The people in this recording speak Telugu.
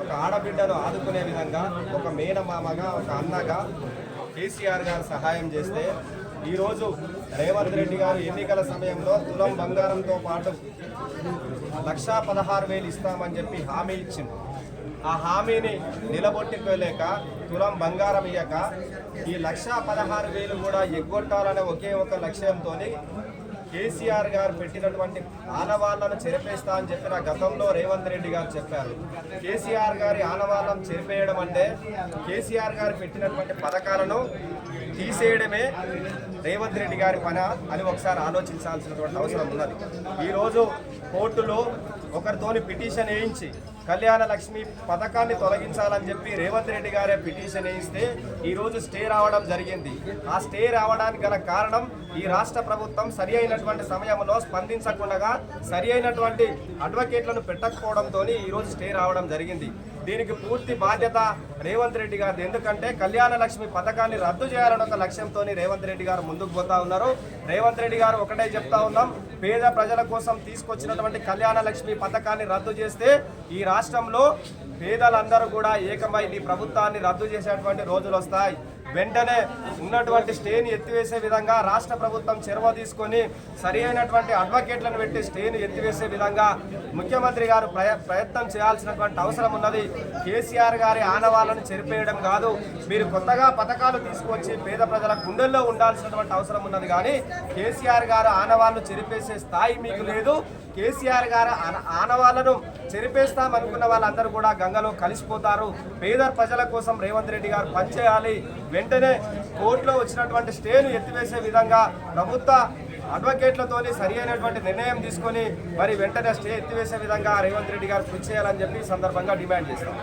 ఒక ఆడబిడ్డను ఆదుకునే విధంగా ఒక మేనమామగా ఒక అన్నగా కేసీఆర్ గారు సహాయం చేస్తే ఈరోజు రేవంత్ రెడ్డి గారు ఎన్నికల సమయంలో తులం బంగారంతో పాటు 1,16,000 ఇస్తామని చెప్పి హామీ ఇచ్చింది. ఆ హామీని నిలబొట్టుకోలేక తులం బంగారం ఇయ్యక ఈ 1,16,000 కూడా ఎగ్గొట్టాలనే ఒకే ఒక లక్ష్యంతో కేసీఆర్ గారు పెట్టినటువంటి ఆనవాళ్లను చెరిపేస్తా అని చెప్పిన గతంలో రేవంత్ రెడ్డి గారు చెప్పారు. కేసీఆర్ గారి ఆనవాళ్లను చెరిపేయడం అంటే కేసీఆర్ గారు పెట్టినటువంటి పథకాలను తీసేయడమే రేవంత్ రెడ్డి గారి పని అని ఒకసారి ఆలోచించాల్సినటువంటి అవసరం ఉన్నది. ఈరోజు కోర్టులో ఒకరితోని పిటిషన్ వేయించి కళ్యాణ లక్ష్మి పథకాన్ని తొలగించాలని చెప్పి రేవంత్ రెడ్డి గారే పిటిషన్ వేయిస్తే ఈరోజు స్టే రావడం జరిగింది. ఆ స్టే రావడానికి గల కారణం ఈ రాష్ట్ర ప్రభుత్వం సరి అయినటువంటి సమయంలో స్పందించకుండా సరి అయినటువంటి అడ్వకేట్లను పెట్టకపోవడంతో ఈరోజు స్టే రావడం జరిగింది. దీనికి పూర్తి బాధ్యత రేవంత్ రెడ్డి గారిది. ఎందుకంటే కళ్యాణ లక్ష్మి పథకాన్ని రద్దు చేయాలని ఒక లక్ష్యంతో రేవంత్ రెడ్డి గారు ముందుకు పోతా ఉన్నారు. రేవంత్ రెడ్డి గారు ఒకటే చెప్తా ఉన్నాం, పేద ప్రజల కోసం తీసుకొచ్చినటువంటి కళ్యాణ లక్ష్మి పథకాన్ని రద్దు చేస్తే ఈ రాష్ట్రంలో పేదలందరూ కూడా ఏకమై ఈ ప్రభుత్వాన్ని రద్దు చేసేటువంటి రోజులు వస్తాయి. వెంటనే ఉన్నటువంటి స్టేని ఎత్తివేసే విధంగా రాష్ట్ర ప్రభుత్వం చొరవ తీసుకొని సరి అయినటువంటి అడ్వకేట్లను పెట్టి స్టేను ఎత్తివేసే విధంగా ముఖ్యమంత్రి గారు ప్రయత్నం చేయాల్సినటువంటి అవసరం ఉన్నది. కేసీఆర్ గారి ఆనవాళ్లను చెరిపేయడం కాదు, మీరు కొత్తగా పథకాలు తీసుకొచ్చి పేద ప్రజల గుండెల్లో ఉండాల్సినటువంటి అవసరం ఉన్నది. కానీ కేసీఆర్ గారు ఆనవాళ్లను చెరిపేసే స్థాయి మీకు లేదు. కేసీఆర్ గారు ఆనవాళ్లను చెరిపేస్తామనుకున్న వాళ్ళందరూ కూడా గంగలో కలిసిపోతారు. పేద ప్రజల కోసం రేవంత్ రెడ్డి గారు పనిచేయాలి. వెంటనే కోర్టులో వచ్చినటువంటి స్టేను ఎత్తివేసే విధంగా ప్రభుత్వ అడ్వకేట్లతోని సరి అయినటువంటి నిర్ణయం తీసుకొని మరి వెంటనే స్టే ఎత్తివేసే విధంగా రేవంత్ రెడ్డి గారు కృషి చేయాలని చెప్పి సందర్భంగా డిమాండ్ చేస్తాం.